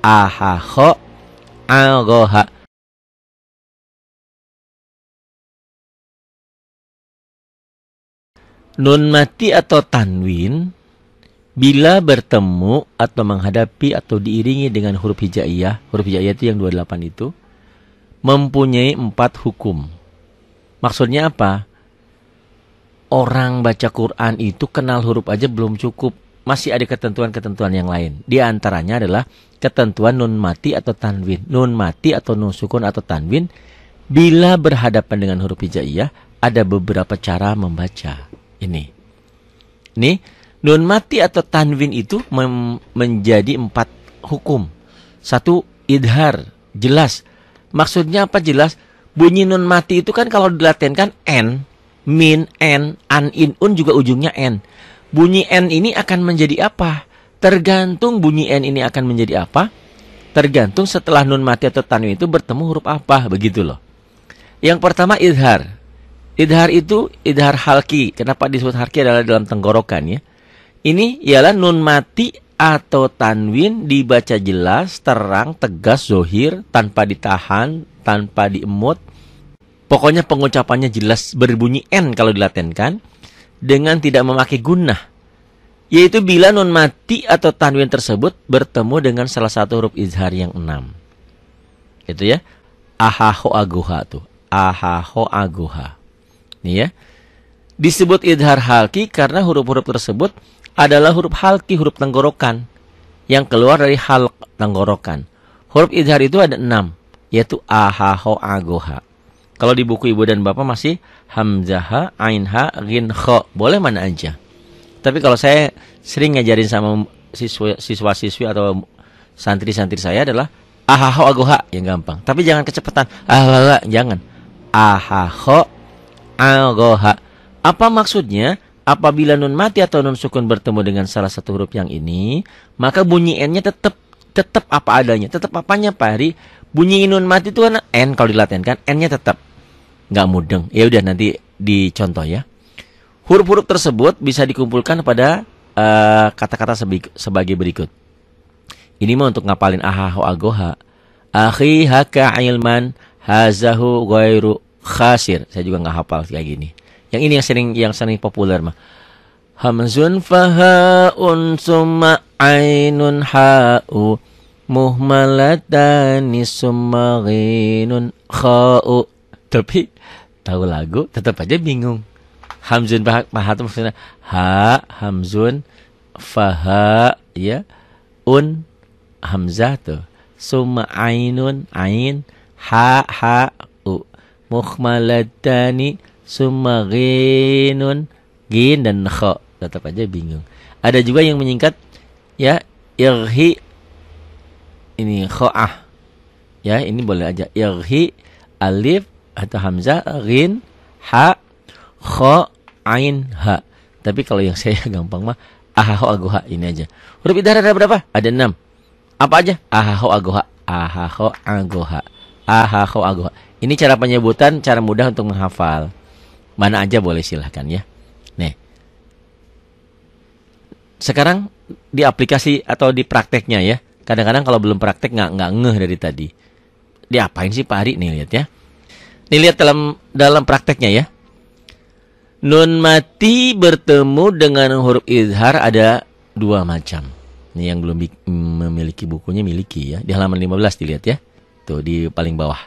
Ahaho agoha. Nun mati atau tanwin bila bertemu atau menghadapi atau diiringi dengan huruf hijaiyah itu yang 28 itu, mempunyai 4 hukum. Maksudnya apa? Orang baca Quran itu kenal huruf aja belum cukup. Masih ada ketentuan-ketentuan yang lain. Di antaranya adalah ketentuan nun mati atau tanwin. Nun mati atau nun sukun atau tanwin bila berhadapan dengan huruf hijaiyah ada beberapa cara membaca. Ini nun mati atau tanwin itu menjadi 4 hukum. 1, idhar, jelas. Maksudnya apa jelas? Bunyi nun mati itu kan kalau dilatenkan n, min, n, an, in, un juga ujungnya n. Bunyi n ini akan menjadi apa? Tergantung bunyi n ini akan menjadi apa, tergantung setelah nun mati atau tanwin itu bertemu huruf apa, begitu loh. Yang pertama idhar. Idhar itu idhar halki. Kenapa disebut halki adalah dalam tenggorokan ya. Ini ialah nun mati atau tanwin dibaca jelas, terang, tegas, zohir, tanpa ditahan, tanpa diemut. Pokoknya pengucapannya jelas, berbunyi n kalau dilatenkan, dengan tidak memakai gunnah. Yaitu bila nun mati atau tanwin tersebut bertemu dengan salah satu huruf izhar yang 6. Itu ya. Ahaho agoha tuh. Ahaho agoha. Nih ya. Disebut idhar halki karena huruf-huruf tersebut adalah huruf halki, huruf tenggorokan yang keluar dari halq tenggorokan. Huruf idhar itu ada 6, yaitu ahaho agoha. Kalau di buku ibu dan bapak masih hamzah, ain ha, ghin kha. Boleh mana aja. Tapi kalau saya sering ngajarin sama siswa-siswi atau santri-santri saya adalah ahaho agoha yang gampang. Tapi jangan kecepatan. Jangan. Ahaho agoha. Apa maksudnya? Apabila nun mati atau nun sukun bertemu dengan salah satu huruf yang ini, maka bunyi n-nya tetap apa adanya. Tetap apanya Pak Hari? Bunyi nun mati itu kan n kalau dilatenkan, n-nya tetap nggak mudeng. Ya udah nanti dicontoh ya. Huruf-huruf tersebut bisa dikumpulkan pada kata-kata sebagai berikut. Ini mah untuk ngapalin ahaho agoha. Akhi haka ilman hazahu ghairu khasir. Saya juga nggak hafal kayak gini. Yang ini yang sering populer mah. Hamzun fahaun summa ainun ha'u muhmalatani summa ghinun kha'u. Tapi tahu lagu tetap aja bingung. Hamzun faha itu maksudnya ha, hamzun faha ya, un hamzah tuh. Summa ainun ain ha u muhmalatani summa ghinun ghin dan kha. Tetap aja bingung. Ada juga yang menyingkat ya, irhi ini kha'ah. Ya, ini boleh aja. Irhi alif atau hamzah, ghin, ha, kha, ain, ha. Tapi kalau yang saya gampang mah ahaho agoha ini aja. Huruf idhar ada berapa? Ada 6. Apa aja? Ahaho agoha. Ahaho agoha. Ahaho agoha. Ini cara penyebutan, cara mudah untuk menghafal. Mana aja boleh silahkan ya. Nih. Sekarang di aplikasi atau di prakteknya ya. Kadang-kadang kalau belum praktek nggak ngeh dari tadi. Diapain sih Pak Hari? Nih lihat ya. Nih lihat dalam prakteknya ya. Nun mati bertemu dengan huruf izhar ada 2 macam. Ini yang belum memiliki bukunya miliki ya. Di halaman 15 dilihat ya. Tuh di paling bawah.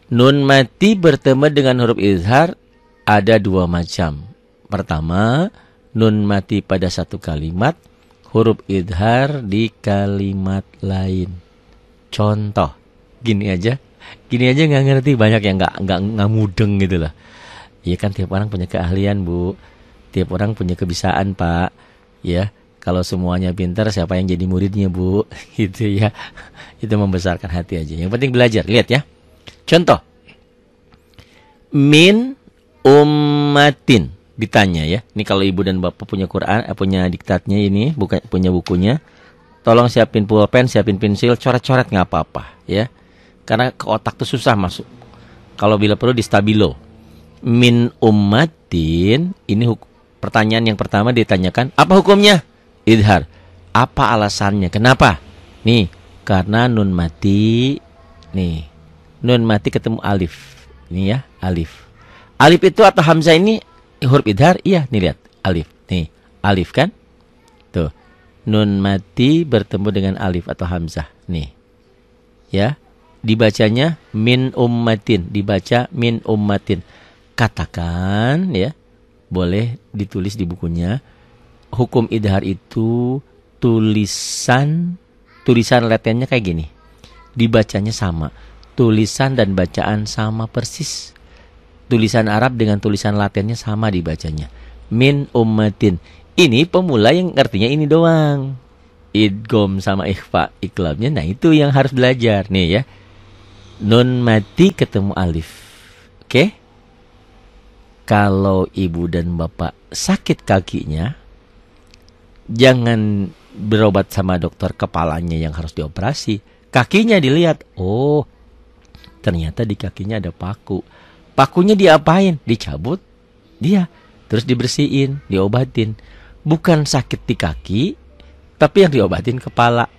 Nun mati bertemu dengan huruf izhar ada 2 macam. Pertama, nun mati pada satu kalimat, huruf izhar di kalimat lain. Contoh, gini aja nggak ngerti, banyak yang nggak mudeng gitu lah. Iya kan tiap orang punya keahlian Bu, tiap orang punya kebisaan Pak. Ya, kalau semuanya pintar siapa yang jadi muridnya Bu? Gitu ya. Itu membesarkan hati aja. Yang penting belajar. Lihat ya. Contoh, min ummatin, ditanya ya. Ini kalau ibu dan bapak punya Quran, punya diktatnya ini, bukan punya bukunya, tolong siapin pulpen, siapin pensil, coret-coret nggak apa-apa ya. Karena ke otak tuh susah masuk. Kalau bila perlu di stabilo. Min ummatin, ini pertanyaan yang pertama ditanyakan, apa hukumnya? Idhar. Apa alasannya? Kenapa? Nih, karena nun mati. Nih, nun mati ketemu alif. Ini ya, alif. Alif itu atau hamzah ini huruf idhar? Iya, nih lihat, alif. Nih, alif kan? Tuh. Nun mati bertemu dengan alif atau hamzah. Nih. Ya. Dibacanya min ummatin, dibaca min ummatin. Katakan ya, boleh ditulis di bukunya. Hukum idhar itu tulisan latennya kayak gini. Dibacanya sama. Tulisan dan bacaan sama persis. Tulisan Arab dengan tulisan latennya sama dibacanya. Min ummatin. Ini pemula yang artinya ini doang. Idgham sama ikhfa, iqlabnya. Nah, itu yang harus belajar nih ya. Nun mati ketemu alif. Oke? Kalau ibu dan bapak sakit kakinya, jangan berobat sama dokter kepalanya yang harus dioperasi. Kakinya dilihat. Oh, ternyata di kakinya ada paku. Pakunya diapain? Dicabut. Dia. Terus dibersihin, diobatin. Bukan sakit di kaki, tapi yang diobatin kepala.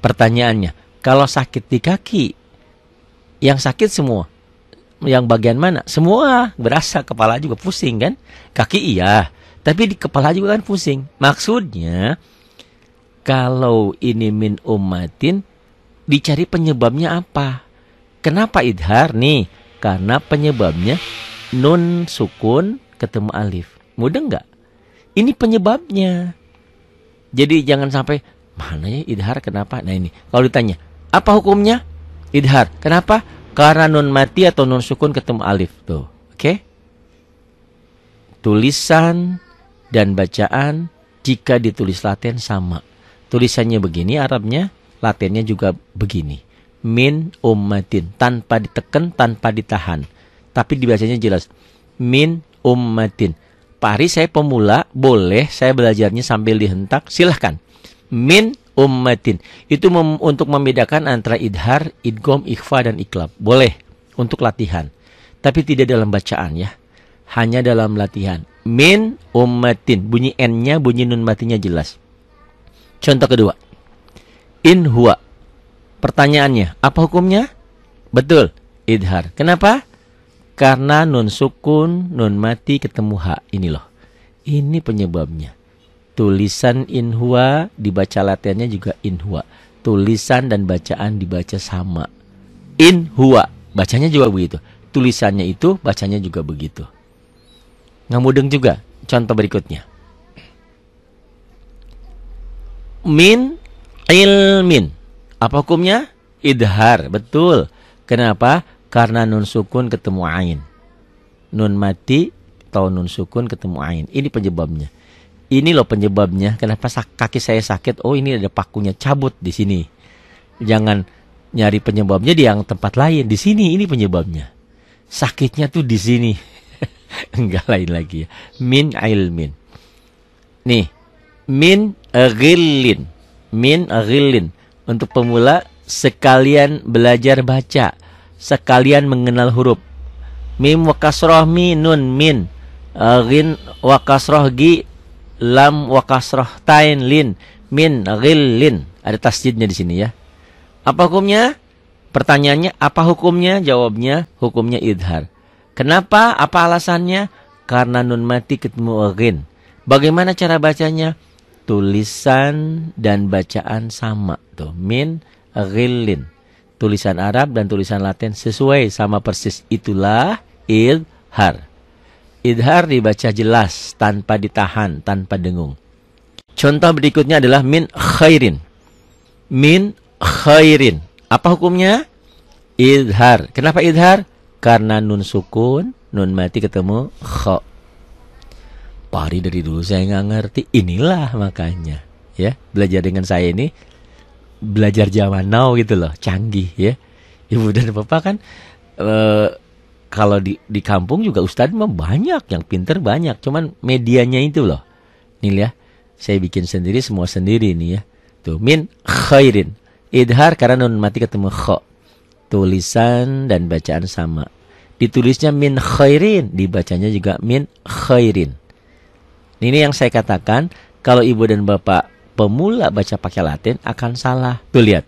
Pertanyaannya, kalau sakit di kaki, yang sakit semua. Yang bagian mana? Semua berasa, kepala juga pusing kan? Kaki iya, tapi di kepala juga kan pusing. Maksudnya, kalau ini min ummatin, dicari penyebabnya apa? Kenapa idhar nih? Karena penyebabnya nun sukun ketemu alif. Mudah nggak? Ini penyebabnya. Jadi jangan sampai, mana ya idhar kenapa? Nah ini, kalau ditanya, apa hukumnya? Idhar. Kenapa? Karena nun mati atau nun sukun ketemu alif. Tuh. Oke? Tulisan dan bacaan jika ditulis laten sama. Tulisannya begini Arabnya, latennya juga begini. Min ummatin. Tanpa ditekan, tanpa ditahan. Tapi dibacanya jelas. Min ummatin. Pak Ari, saya pemula, boleh saya belajarnya sambil dihentak? Silahkan. Min ummatin. Itu untuk membedakan antara idhar, idgham, ikhfa, dan iqlab. Boleh untuk latihan. Tapi tidak dalam bacaan ya. Hanya dalam latihan. Min ummatin. Bunyi N-nya, bunyi nun matinya jelas. Contoh kedua. In huwa. Pertanyaannya, apa hukumnya? Betul, idhar. Kenapa? Karena nun sukun, nun mati ketemu ha. Ini loh. Ini penyebabnya. Tulisan in huwa, dibaca latennya juga in huwa. Tulisan dan bacaan dibaca sama. In huwa, bacanya juga begitu. Tulisannya itu, bacanya juga begitu. Nggak mudeng juga. Contoh berikutnya. Min ilmin. Apa hukumnya? Idhar, betul. Kenapa? Karena nun sukun ketemu ain. Nun mati atau nun sukun ketemu ain. Ini penyebabnya. Ini loh penyebabnya. Kenapa kaki saya sakit? Oh, ini ada pakunya. Cabut di sini. Jangan nyari penyebabnya di yang tempat lain. Di sini ini penyebabnya. Sakitnya tuh di sini. Enggak lain lagi ya. Min ilmin. Nih, min ghillin. Min ghillin. Untuk pemula sekalian belajar baca, sekalian mengenal huruf. Mim wa kasroh mi nun min, ghin wa kasroh gi, lam wa kasroh tain lin, min ghillin. Ada tasjidnya di sini ya. Apa hukumnya? Pertanyaannya apa hukumnya? Jawabnya hukumnya idhar. Kenapa? Apa alasannya? Karena nun mati ketemu ghin. Bagaimana cara bacanya? Tulisan dan bacaan sama tuh. Min ghillin. Tulisan Arab dan tulisan Latin sesuai sama persis. Itulah idhar. Idhar dibaca jelas tanpa ditahan, tanpa dengung. Contoh berikutnya adalah min khairin. Min khairin. Apa hukumnya? Idhar. Kenapa idhar? Karena nun sukun, nun mati ketemu kha. Pari dari dulu saya nggak ngerti. Inilah makanya ya, belajar dengan saya ini belajar zaman now gitu loh, canggih ya. Ibu dan bapak kan kalau di kampung juga ustadz mah banyak, yang pinter banyak, cuman medianya itu loh. Nih ya, saya bikin sendiri, semua sendiri nih ya. Tuh min khairin. Idhar karena nun mati ketemu kha. Tulisan dan bacaan sama. Ditulisnya min khairin, dibacanya juga min khairin. Ini yang saya katakan, kalau ibu dan bapak pemula baca pakai Latin akan salah. Tuh lihat,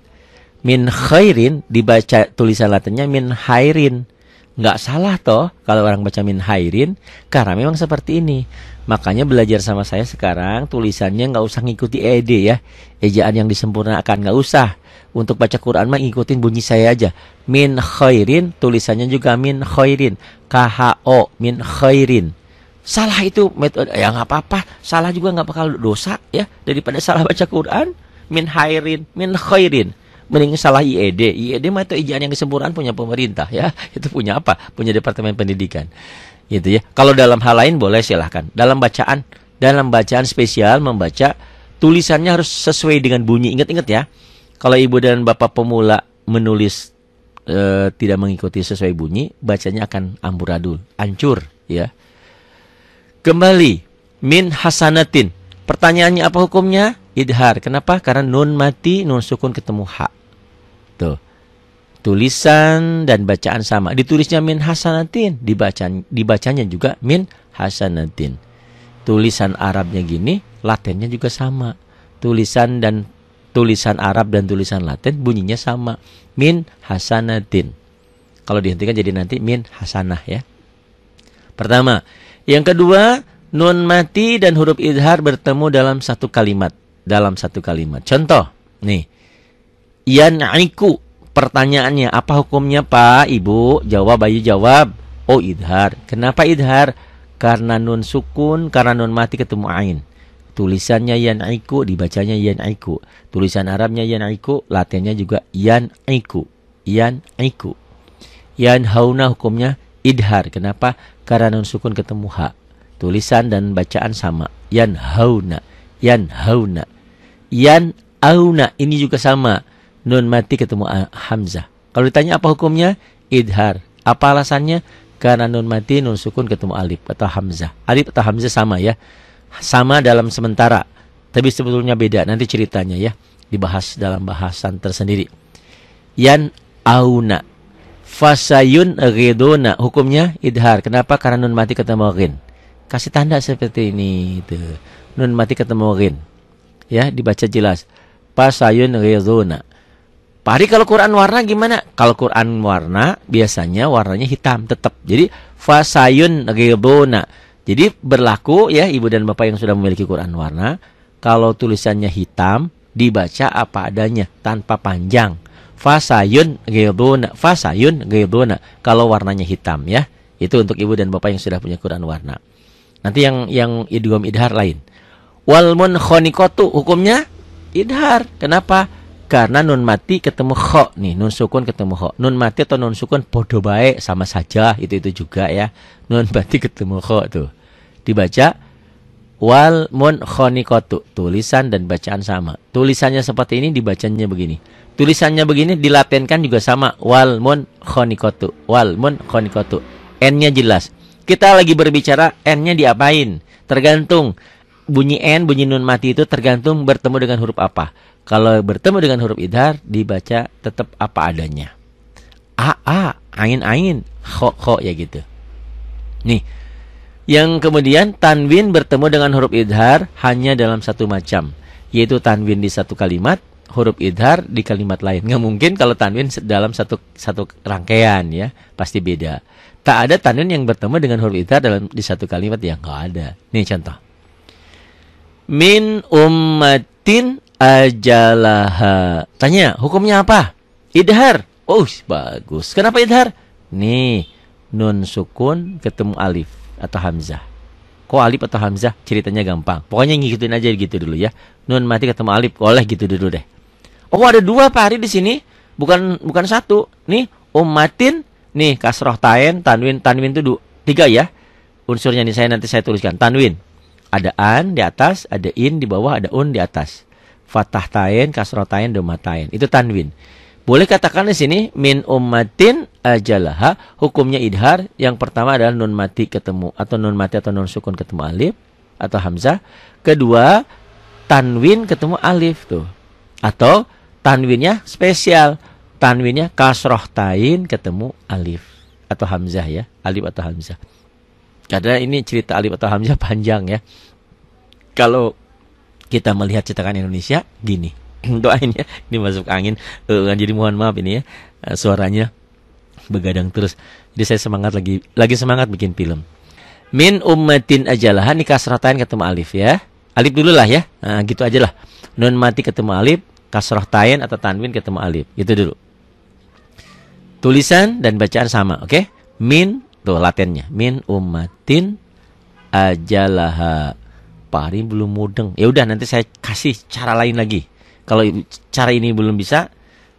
Min khairin dibaca tulisan latinnya min khairin. Nggak salah toh kalau orang baca min khairin, karena memang seperti ini. Makanya belajar sama saya sekarang tulisannya nggak usah ngikuti ED ya. Ejaan yang disempurnakan nggak usah. Untuk baca Quran mah ngikutin bunyi saya aja. Min khairin, tulisannya juga min khairin. KHO, min khairin. Salah itu metode, ya nggak apa-apa. Salah juga nggak bakal dosa ya. Daripada salah baca Quran, min khairin, min khairin. Mending salah IED. IED mah itu ijazah yang disempurnakan punya pemerintah ya. Itu punya apa? Punya Departemen Pendidikan. Gitu ya. Kalau dalam hal lain boleh silahkan. Dalam bacaan spesial membaca tulisannya harus sesuai dengan bunyi. Ingat-ingat ya. Kalau ibu dan bapak pemula menulis tidak mengikuti sesuai bunyi, bacanya akan amburadul, hancur ya. Kembali min hasanatin. Pertanyaannya apa hukumnya? Idhar. Kenapa? Karena nun mati, nun sukun ketemu ha. Tuh. Tulisan dan bacaan sama. Ditulisnya min hasanatin, dibacanya juga min hasanatin. Tulisan Arabnya gini, Latinnya juga sama. Tulisan Arab dan tulisan Latin bunyinya sama. Min hasanatin. Kalau dihentikan jadi nanti min hasanah ya. Pertama. Yang kedua, nun mati dan huruf idhar bertemu dalam satu kalimat. Contoh, nih. Yan'iku. Pertanyaannya, apa hukumnya Pak, Ibu? Jawab, Ayu jawab. Oh, idhar. Kenapa idhar? Karena nun sukun, karena nun mati ketemu ain. Tulisannya yan'iku, dibacanya yan'iku. Tulisan Arabnya yan'iku, Latinnya juga yan'iku. Yanhauna hukumnya idhar. Kenapa? Karena nun sukun ketemu ha. Tulisan dan bacaan sama. Yanhauna. Yanauna. Ini juga sama. Nun mati ketemu hamzah. Kalau ditanya apa hukumnya? Idhar. Apa alasannya? Karena nun mati, nun sukun ketemu alif atau hamzah. Alif atau hamzah sama ya. Sama dalam sementara. Tapi sebetulnya beda. Nanti ceritanya ya. Dibahas dalam bahasan tersendiri. Yanauna. Fasayun ghiduna. Hukumnya idhar. Kenapa? Karena nun mati ketemu ghin. Kasih tanda seperti ini. Tuh. Nun mati ketemu ghin. Ya, dibaca jelas. Fasayun ghiduna. Pak Hari, kalau Quran warna gimana? Kalau Quran warna, biasanya warnanya hitam tetap. Jadi, fasayun ghiduna. Jadi, berlaku ya ibu dan bapak yang sudah memiliki Quran warna. Kalau tulisannya hitam, dibaca apa adanya, tanpa panjang. Fasayun ghiduna. Kalau warnanya hitam ya. Itu untuk ibu dan bapak yang sudah punya Quran warna. Nanti yang idgham idhar lain. Wal munkhaniqatu hukumnya idhar. Kenapa? Karena nun mati ketemu kho nih, nun sukun ketemu kho. Nun mati atau nun sukun podo bae sama saja, itu juga ya. Nun mati ketemu kho tuh. Dibaca wal munkhaniqatu, tulisan dan bacaan sama. Tulisannya seperti ini, dibacanya begini. Tulisannya begini, dilatenkan juga sama. Wal munkhaniqatu. N-nya jelas. Kita lagi berbicara N-nya diapain? Tergantung. Bunyi N, bunyi nun mati itu tergantung bertemu dengan huruf apa. Kalau bertemu dengan huruf idhar, dibaca tetap apa adanya. A, ain, kho ya gitu. Nih, yang kemudian tanwin bertemu dengan huruf idhar hanya dalam satu macam. Yaitu tanwin di satu kalimat, huruf idhar di kalimat lain. Nggak mungkin kalau tanwin dalam satu rangkaian ya. Pasti beda. Tak ada tanwin yang bertemu dengan huruf idhar di satu kalimat, yang nggak ada. Nih contoh. Min ummatin ajalaha. Tanya, hukumnya apa? Idhar. Oh, bagus. Kenapa idhar? Nih, nun sukun ketemu alif atau hamzah. Kok alif atau hamzah? Ceritanya gampang. Pokoknya ngikutin aja gitu dulu ya. Nun mati ketemu alif, oleh gitu dulu deh. Oh, ada dua Pak Hari di sini. Bukan satu. Nih, ummatin. Nih, kasroh tain, tanwin itu tiga ya. Unsurnya nih nanti saya tuliskan. Tanwin. Ada an di atas, ada in di bawah, ada un di atas. Fathah tain, kasroh tain, dhamma tain. Itu tanwin. Boleh katakan di sini min ummatin ajalaha, hukumnya idhar. Yang pertama adalah nun mati ketemu atau nun sukun ketemu alif atau hamzah. Kedua, tanwin ketemu alif tuh. Atau tanwinnya spesial. Tanwinnya kasroh tain ketemu alif atau hamzah ya. Alif atau hamzah. Karena ini cerita alif atau hamzah panjang ya. Kalau kita melihat cetakan Indonesia gini. Doain ya. Ini masuk angin. Jadi mohon maaf ini ya. Suaranya begadang terus. Jadi saya lagi semangat bikin film. Min ummatin ajalah, ini kasratain ketemu alif ya. Alif dulu lah ya. Nah, gitu aja lah. Nun mati ketemu alif, kasrah tain atau tanwin ketemu alif. Gitu dulu. Tulisan dan bacaan sama, oke? Min, tuh latennya. Min ummatin ajalaha. Pak Ari belum mudeng. Ya udah nanti saya kasih cara lain lagi. Kalau cara ini belum bisa,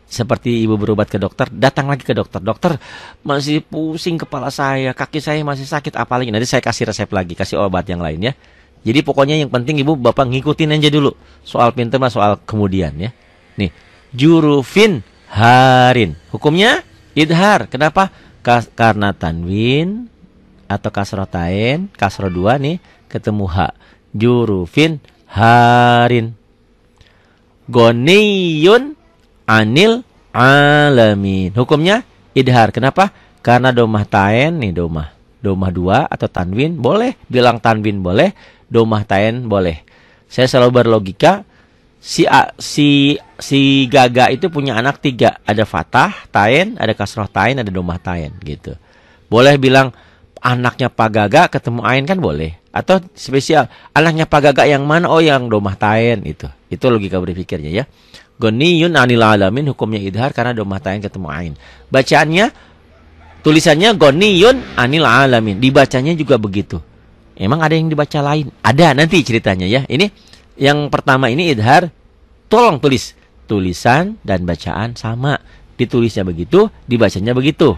seperti ibu berobat ke dokter, datang lagi ke dokter. Dokter, masih pusing kepala saya, kaki saya masih sakit, apalagi. Nanti saya kasih resep lagi, kasih obat yang lain ya. Jadi pokoknya yang penting ibu bapak ngikutin aja dulu. Soal pinter mah soal kemudian ya. Nih, jurufin harin. Hukumnya idhar. Kenapa? Karena tanwin atau kasrotain, kasro 2 nih ketemu ha. Jurufin harin. Goniyun anil alamin. Hukumnya idhar. Kenapa? Karena domah tain nih, domah 2 atau tanwin boleh, bilang tanwin boleh, domah tain boleh. Saya selalu berlogika, si Gaga itu punya anak 3, ada fathah tain, ada kasroh tain, ada domah tain gitu. Boleh bilang anaknya Pak Gaga ketemu ain kan boleh. Atau spesial, anaknya Pak Gaga yang mana? Oh, yang domah tain itu. Itu logika berpikirnya ya. Goniyun anil alamin, hukumnya idhar karena domah tain ketemu ain. Bacaannya, tulisannya goniyun anil alamin. Dibacanya juga begitu. Emang ada yang dibaca lain? Ada, nanti ceritanya ya. Ini yang pertama ini idhar. Tolong tulis. Tulisan dan bacaan sama. Ditulisnya begitu, dibacanya begitu.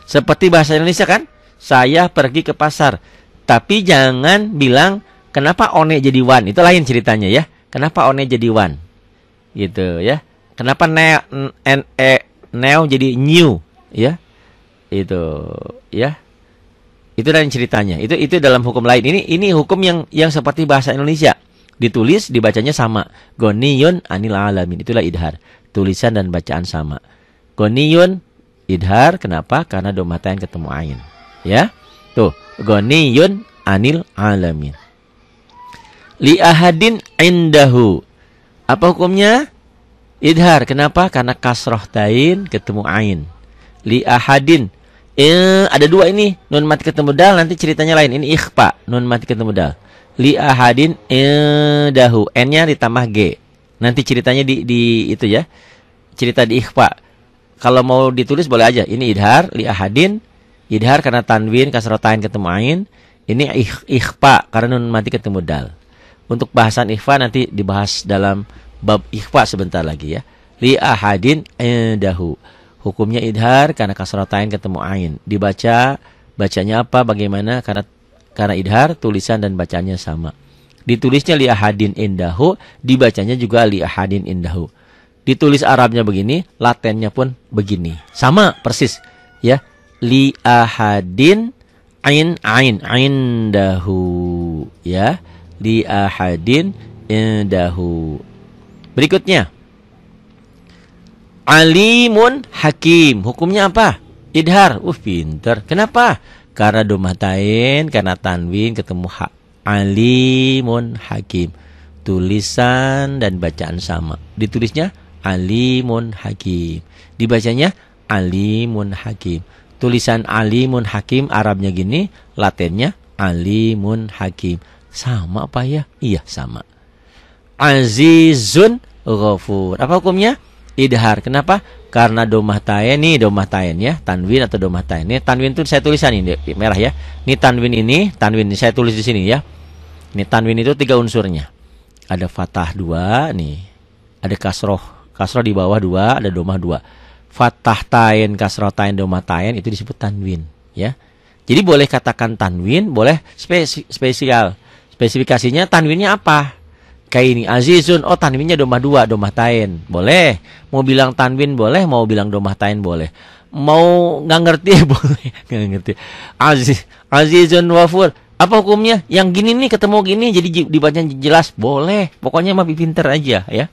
Seperti bahasa Indonesia kan? Saya pergi ke pasar. Tapi jangan bilang kenapa one jadi wan. Itu lain ceritanya ya. Kenapa one jadi wan? Gitu ya. Kenapa neo jadi new ya? Itu ya. Itu lain ceritanya. Itu dalam hukum lain. Ini hukum yang seperti bahasa Indonesia. Ditulis, dibacanya sama. Goniyun anil alamin. Itulah idhar. Tulisan dan bacaan sama. Goniyun idhar. Kenapa? Karena domatain ketemu ain. Ya. Tuh, goniyun anil alamin. Li ahadin indahu. Apa hukumnya? Idhar. Kenapa? Karena kasroh tain ketemu ain. Li ahadin. Ada 2 ini. Nun mati ketemu dal, nanti ceritanya lain. Ini ikhfa. Nun mati ketemu dal. Li ahadin indahu. N-nya ditambah G. Nanti ceritanya di itu ya. Cerita di ikhfa. Kalau mau ditulis boleh aja. Ini idhar. Li ahadin. Idhar karena tanwin, kasrotain ketemu ain. Ini ikhfa karena nun mati ketemu dal. Untuk bahasan ikhfa nanti dibahas dalam bab ikhfa sebentar lagi ya. Li ahadin indahu. Hukumnya idhar karena kasrotain ketemu ain. Bacanya apa? Bagaimana? Karena idhar, tulisan dan bacanya sama. Ditulisnya li ahadin indahu, dibacanya juga li ahadin indahu. Ditulis Arabnya begini, latennya pun begini. Sama persis ya. Li ahadin indahu ya. Li ahadin indahu. Berikutnya alimun hakim. Hukumnya apa? Idhar. Pinter. Kenapa? Karena domah tain, karena tanwin ketemu ha. Alimun hakim. Tulisan dan bacaan sama. Ditulisnya alimun hakim. Dibacanya alimun hakim. Tulisan alimun hakim Arabnya gini, latennya alimun hakim. Sama apa ya? Iya, sama. Azizun ghafur. Apa hukumnya? Idhar. Kenapa? Karena domah tain nih, domah tain ya, tanwin atau domah tain. Ini tanwin itu saya tulisan ini merah ya. Ini tanwin ini saya tulis di sini ya. Ini tanwin itu 3 unsurnya. Ada fathah 2 nih. Ada kasroh di bawah 2, ada domah 2. Fathah tain, kasroh tain, domah tain itu disebut tanwin ya. Jadi boleh katakan tanwin, boleh spesial. Spesifikasinya tanwinnya apa? Kayak ini azizun, oh tanwinnya domah 2, domah tain. Boleh. Mau bilang tanwin boleh, mau bilang domah tain boleh. Mau nggak ngerti boleh, nggak ngerti. Azizun wafur. Apa hukumnya? Yang gini nih ketemu gini jadi dibaca jelas, boleh. Pokoknya mah pinter aja ya.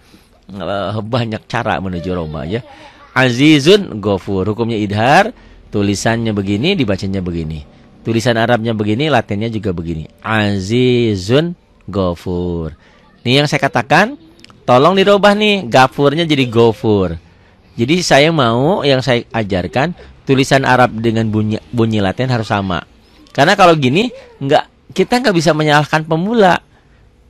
Banyak cara menuju Roma ya. Azizun ghafur. Hukumnya idhar, tulisannya begini, dibacanya begini. Tulisan Arabnya begini, latennya juga begini. Azizun ghafur. Ini yang saya katakan, tolong dirubah nih, gafurnya jadi gofur. Jadi saya mau yang saya ajarkan tulisan Arab dengan bunyi Latin harus sama. Karena kalau gini kita nggak bisa menyalahkan pemula.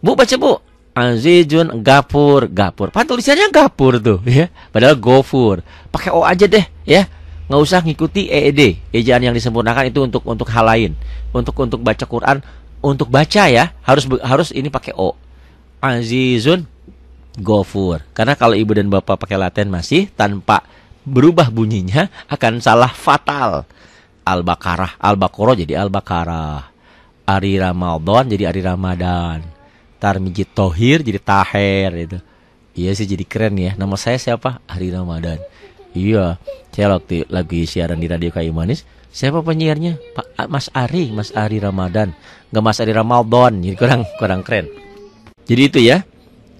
Bu, baca Bu. Azizun gafur. Pan tulisannya gafur tuh ya. Padahal gofur. Pakai O aja deh ya. Nggak usah ngikuti EED. Ejaan yang disempurnakan itu untuk hal lain. Untuk baca Quran, untuk baca ya, harus ini pakai O. Azizun gofur. Karena kalau ibu dan bapak pakai Latin masih tanpa berubah bunyinya akan salah fatal. Al-Baqarah jadi Al-Baqarah. Ari Ramadan jadi Ari Ramadan. Tarmijit Tohir jadi Taher itu. Iya sih, jadi keren ya. Nama saya siapa? Ari Ramadan. Iya, saya waktu lagi siaran di Radio Kayu Manis. Siapa penyiarnya? Mas Ari Ramadan. Nggak Mas Ari Ramadan. Jadi kurang keren. Jadi itu ya.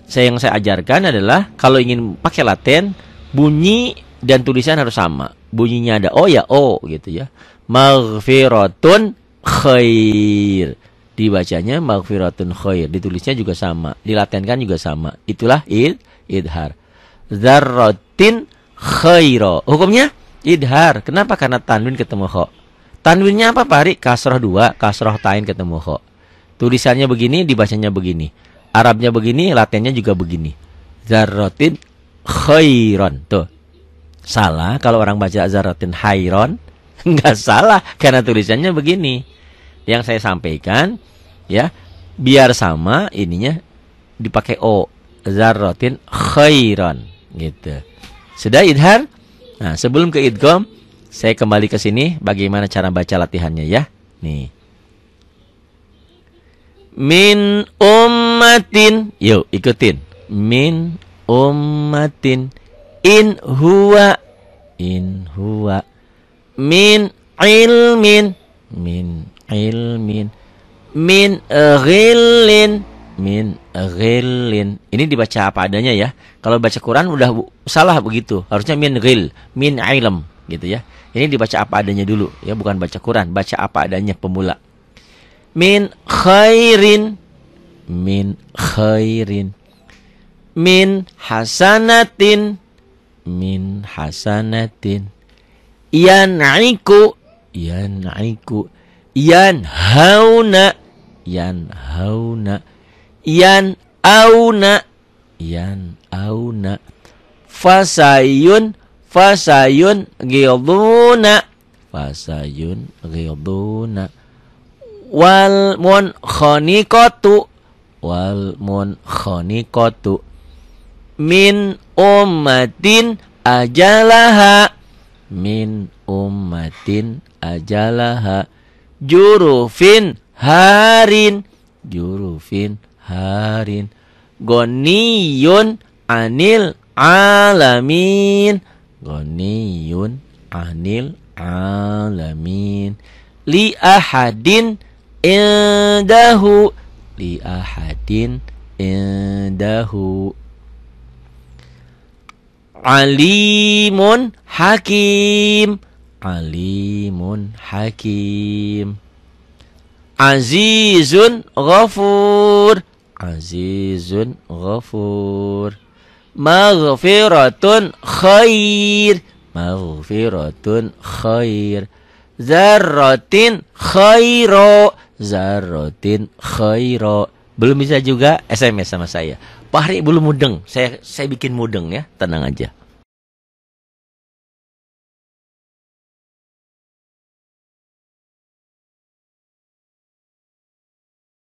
Yang saya ajarkan adalah kalau ingin pakai Latin, bunyi dan tulisan harus sama. Bunyinya ada O ya O gitu ya. Maghfiratun khair. Dibacanya maghfiratun khair. Ditulisnya juga sama. Dilatenkan juga sama. Itulah idhar. Zarratin khairo. Hukumnya idhar. Kenapa? Karena tanwin ketemu kho. Tanwinnya apa Pak Ari? Kasroh 2. Kasroh tain ketemu kho. Tulisannya begini, dibacanya begini. Arabnya begini, Latinnya juga begini. Zarratin khairon. Tuh. Salah kalau orang baca zarratin khairon. Enggak salah karena tulisannya begini. Yang saya sampaikan ya, biar sama ininya dipakai O. Zarratin khairon gitu. Sudah idhar? Nah, sebelum ke idgham, saya kembali ke sini bagaimana cara baca latihannya ya. Nih. Min ummatin. Yuk, ikutin. Min ummatin. In huwa. Min ilmin. Min ghillin. Ini dibaca apa adanya ya. Kalau baca Quran udah salah begitu. Harusnya min ghil, min ilm gitu ya. Ini dibaca apa adanya dulu ya, bukan baca Quran, baca apa adanya pemula. Min khairin. Min hasanatin. Yan'iku. Yanhauna. Yan'auna. Fasayun ghiduna. Wal munkhaniqatu. Min ummatin ajalaha. Jurufin harin. Goniyun anil alamin. Li ahadin indahu. Alimun hakim. Azizun ghafur. Maghfiratun khair. Zarratin khairo. Belum bisa juga SMS sama saya. Pak Hari belum mudeng. Saya bikin mudeng ya. Tenang aja.